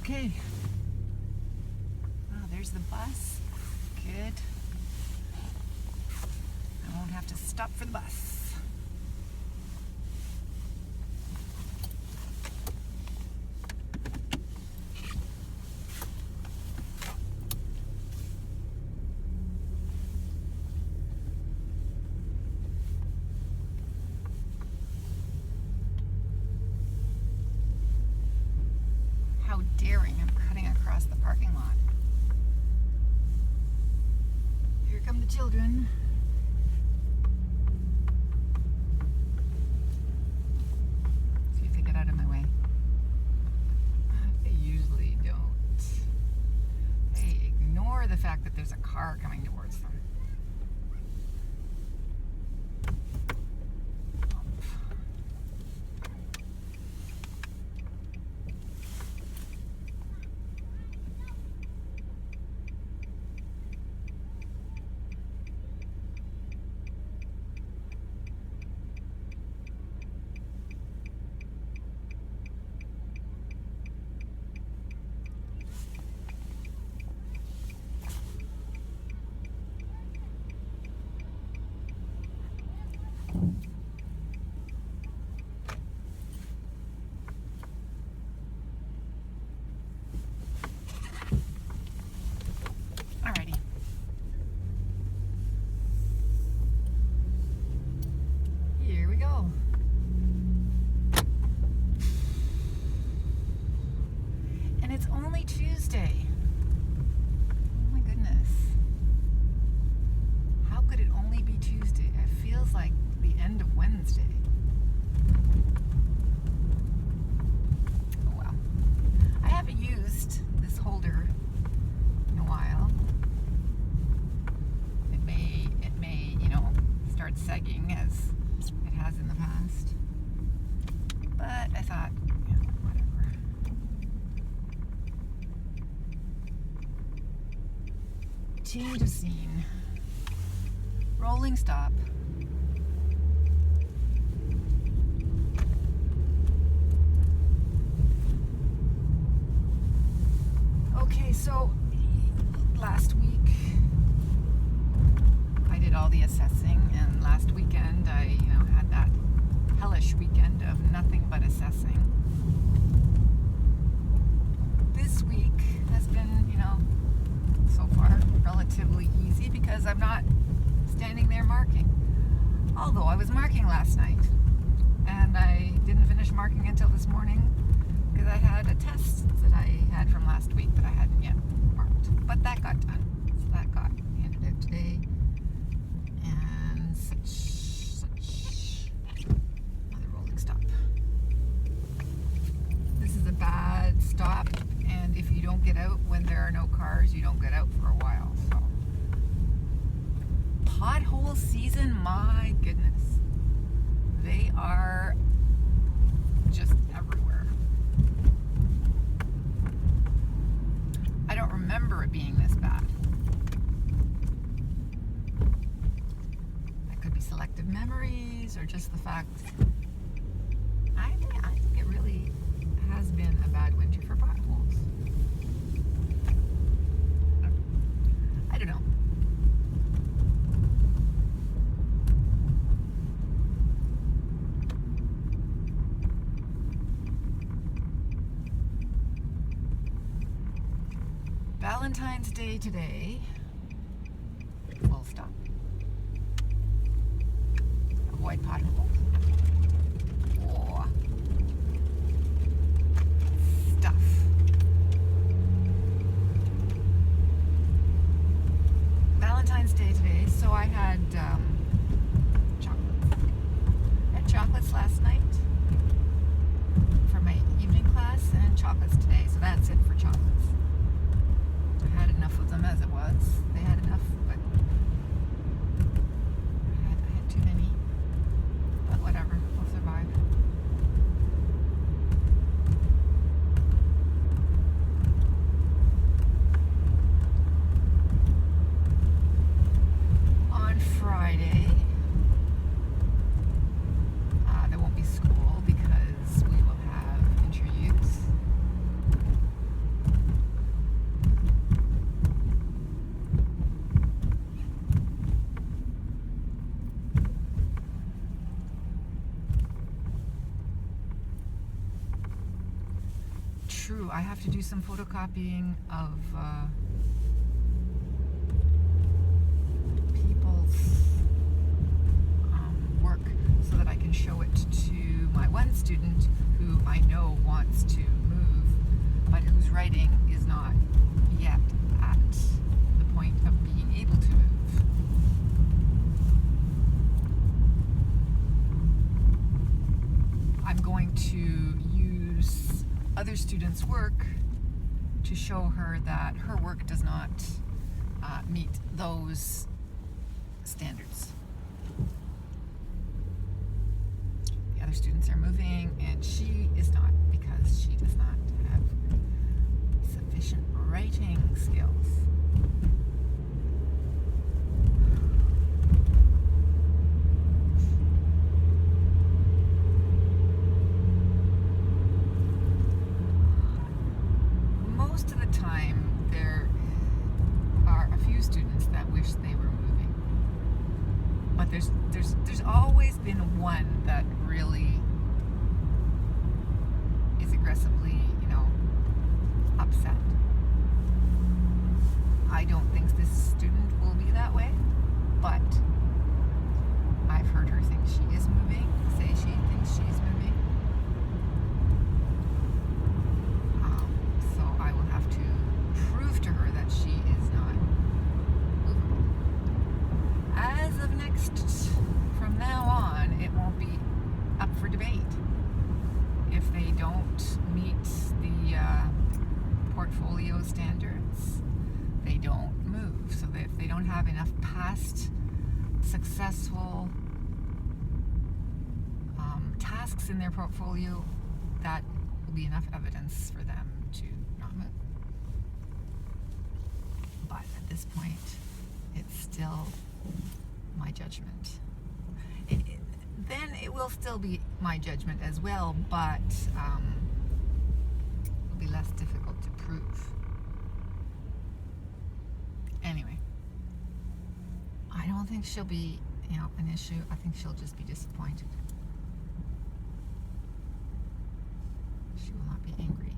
Okay. Oh, there's the bus. Good. I won't have to stop for the bus. How daring, I'm cutting across the parking lot. Here come the children. See if they get out of my way. They usually don't. They ignore the fact that there's a car coming towards them. Alrighty. Here we go. And it's only Tuesday. Oh my goodness. How could it only be Tuesday? It feels like the end of Wednesday. Oh wow. I haven't used this holder in a while. It may, start sagging as it has in the past. But I thought, whatever. Change of scene. Rolling stop. Okay, so last week I did all the assessing, and last weekend I, had that hellish weekend of nothing but assessing. This week has been, so far relatively easy because I'm not standing there marking. Although I was marking last night, and I didn't finish marking until this morning because I had a test that I had from last week that I hadn't yet marked. But that got done. So that got handed out today. And such another rolling stop. This is a bad stop, and if you don't get out when there are no cars, you don't get out for a while. So pothole season, my goodness. They are just everywhere. I don't remember it being this bad. That could be selective memories or just the fact I think it really has been a bad winter for potholes. I don't know. Valentine's Day today. Full stop. Avoid potholes. Oh. Stuff. Valentine's Day today, so I had chocolates. I had chocolates last night for my evening class, and chocolates today, so that's it for chocolates. I had enough of them as it was. They had enough, but I had too many. But whatever, we'll survive. On Friday, there won't be school because we will have interviews. true. I have to do some photocopying of people's work so that I can show it to my one student who I know wants to move, but whose writing is not yet at the point of being able to move. I'm going to use other students' work to show her that her work does not meet those standards. The other students are moving and she is not, because she does not have sufficient writing skills. Most of the time, there are a few students that wish they were moving, but there's always been one that really is aggressively, upset. I don't think this student will be that way, but I've heard her think she is moving, say she thinks she's moving. So I will have to prove to her that she is not movable. As of from now on, it won't be up for debate. If they don't meet the portfolio standards, they don't move. So if they don't have enough past successful tasks in their portfolio, that will be enough evidence for them to not move. But at this point, it's still my judgment. Then it will still be my judgment as well, but it'll be less difficult to prove. Anyway, I don't think she'll be, an issue. I think she'll just be disappointed. She will not be angry.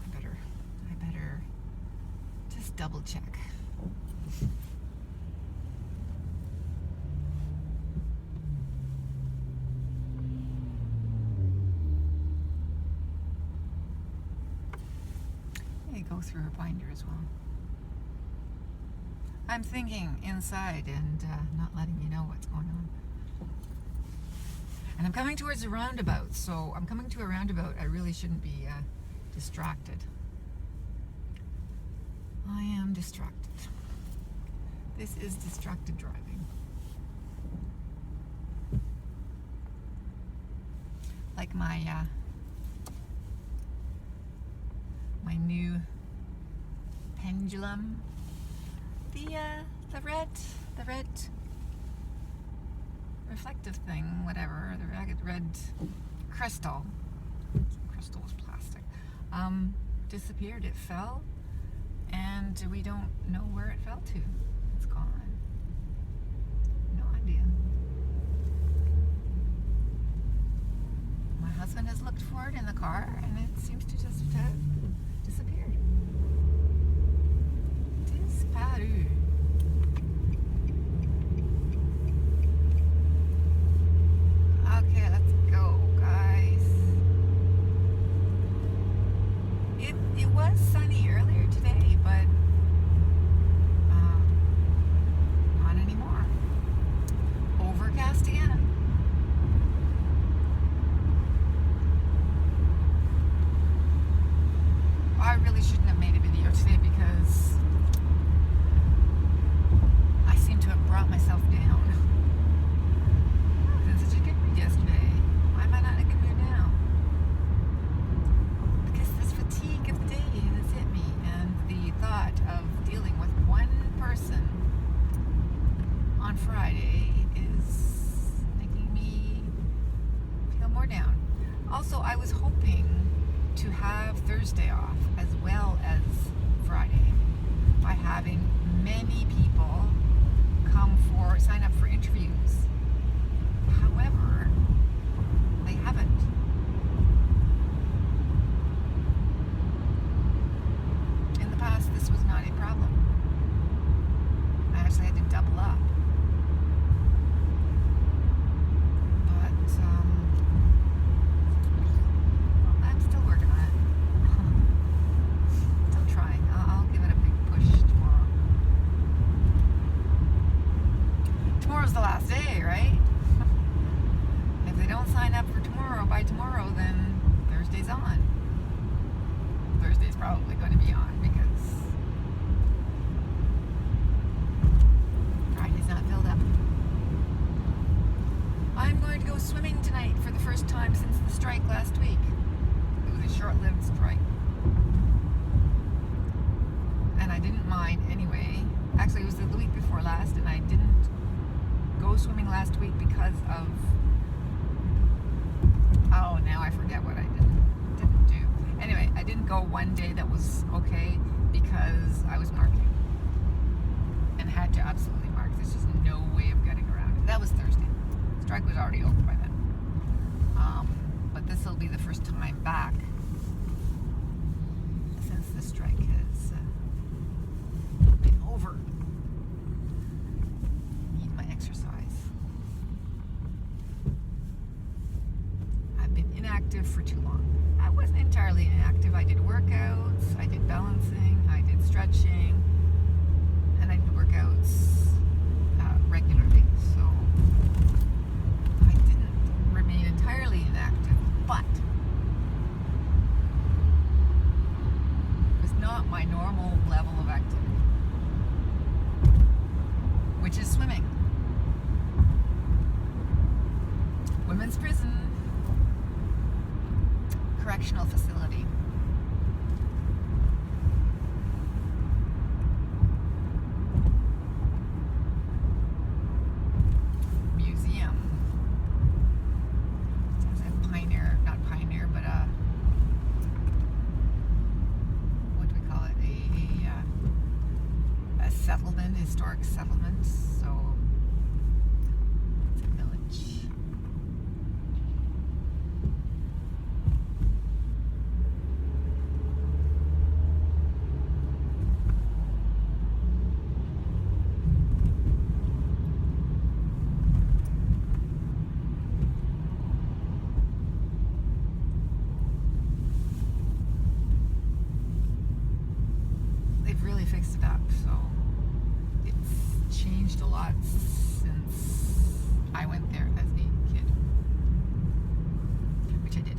I better just double check. Go through her binder as well. I'm thinking inside and not letting you know what's going on. And I'm coming towards a roundabout, so I'm coming to a roundabout. I really shouldn't be distracted. I am distracted. This is distracted driving. Like my new pendulum, the red reflective thing, whatever, the red crystal was plastic, disappeared. It fell, and we don't know where it fell to. It's gone. No idea. My husband has looked for it in the car, and it seems to just have disappeared. Disparu. Okay, let's go, guys. It was sunny earlier today, but not anymore. Overcast again. to have Thursday off as well as Friday by having many people sign up for interviews. However, they haven't. In the past, this was not a problem. I actually had to double up. But I'm still working on it. Still trying. I'll give it a big push tomorrow. Tomorrow's the last day, right? If they don't sign up for tomorrow, by tomorrow, then Thursday's on. Thursday's probably going to be on because Friday's not filled up. I'm going to go swimming tonight for the first time since the strike last week. It was a short-lived strike. And I didn't mind anyway. Actually, it was the week before last, and I didn't go swimming last week because of... Oh, now I forget what I didn't do. Anyway, I didn't go one day that was okay because I was marking. And had to absolutely mark. There's just no way of getting around it. That was Thursday. Strike was already over by then. But this will be the first time back since the strike has been over. Need my exercise. I've been inactive for too long. I wasn't entirely inactive. I did workouts, I did balancing, I did stretching, and I did workouts regularly. So I didn't remain entirely inactive, but it was not my normal level of activity, which is swimming. Women's prison, correctional facility. Museum. It's a pioneer, not pioneer, but what do we call it? A settlement, historic settlement. So it's a village. Really fixed it up, so it's changed a lot since I went there as a kid, which I did.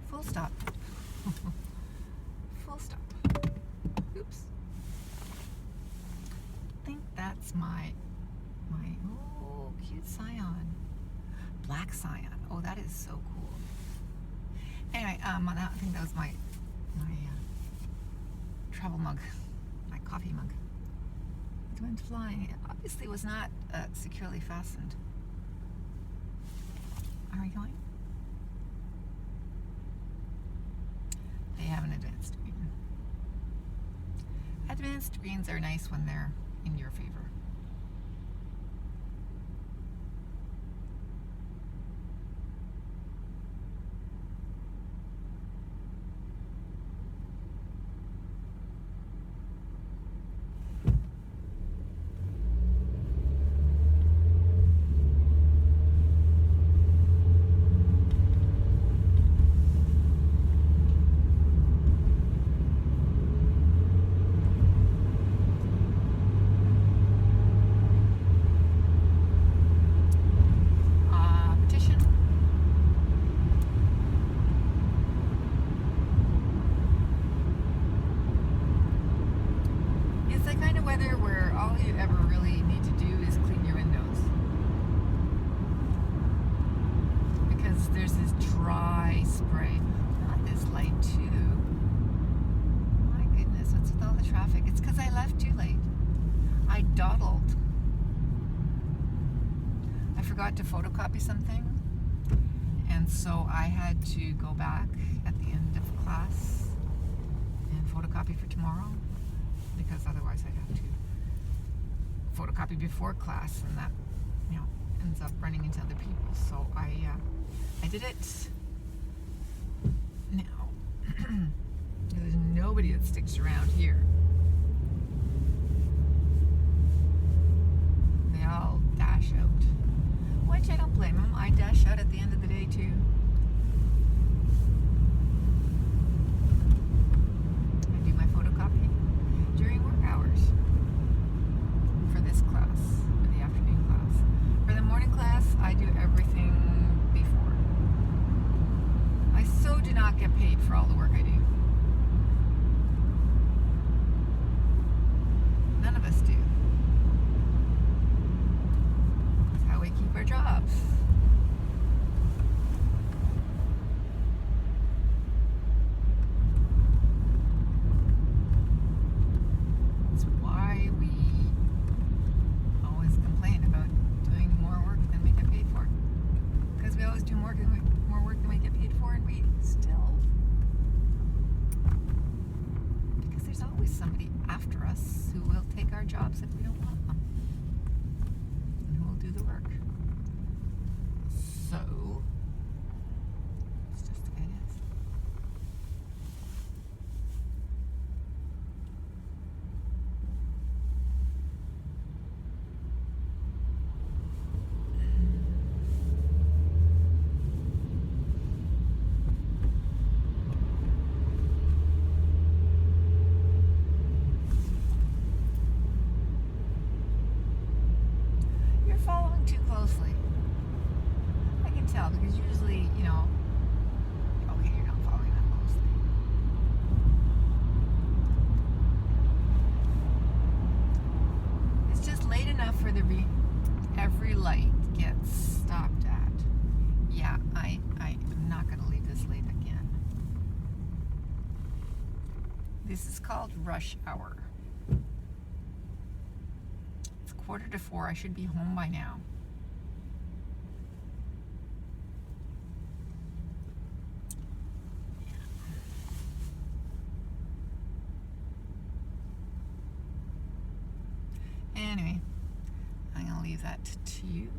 Full stop. Full stop. Oops. I think that's my oh, cute scion. Black scion. Oh, that is so cool. Anyway, I think that was my travel mug, my coffee mug. It went flying. It obviously was not securely fastened. Are we going? They have an advanced screen. Advanced screens are nice when they're in your favor. too. My goodness, what's with all the traffic? It's because I left too late. I dawdled. I forgot to photocopy something, and so I had to go back at the end of class and photocopy for tomorrow, because otherwise I'd have to photocopy before class, and that, ends up running into other people. So I did it now. There's nobody that sticks around here. They all dash out, which I don't blame them. I dash out at the end of the day too. I do my photocopy during work hours for this class, for the afternoon class. For the morning class, I do everything before. I so do not get paid for all the work I do. None of us do. That's how we keep our jobs. That's why we always complain about doing more work than we get paid for. Because we always do more work than we get paid for, and we still... Because there's always somebody after us who will take our jobs if we don't want them. And who will do the work. So, it's just the way it is. You're following too closely. I can tell, because usually, okay, you're not following that closely. It's just late enough for every light gets stopped at. Yeah, I'm not going to leave this late again. This is called rush hour. It's 3:45. I should be home by now. Anyway, I'm going to leave that to you.